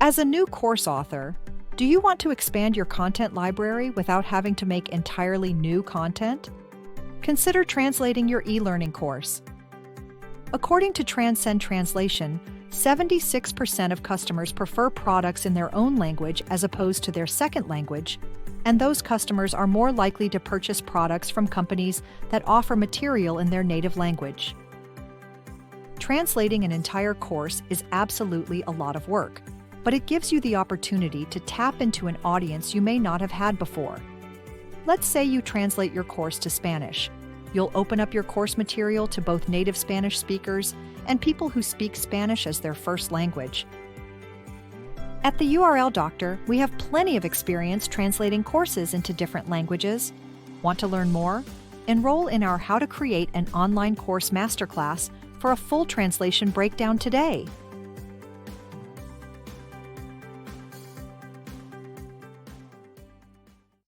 As a new course author, do you want to expand your content library without having to make entirely new content? Consider translating your e-learning course. According to Transcend Translation, 76% of customers prefer products in their own language as opposed to their second language, and those customers are more likely to purchase products from companies that offer material in their native language. Translating an entire course is absolutely a lot of work, but it gives you the opportunity to tap into an audience you may not have had before. Let's say you translate your course to Spanish. You'll open up your course material to both native Spanish speakers and people who speak Spanish as their first language. At the URL Doctor, we have plenty of experience translating courses into different languages. Want to learn more? Enroll in our How to Create an Online Course Masterclass for a full translation breakdown today.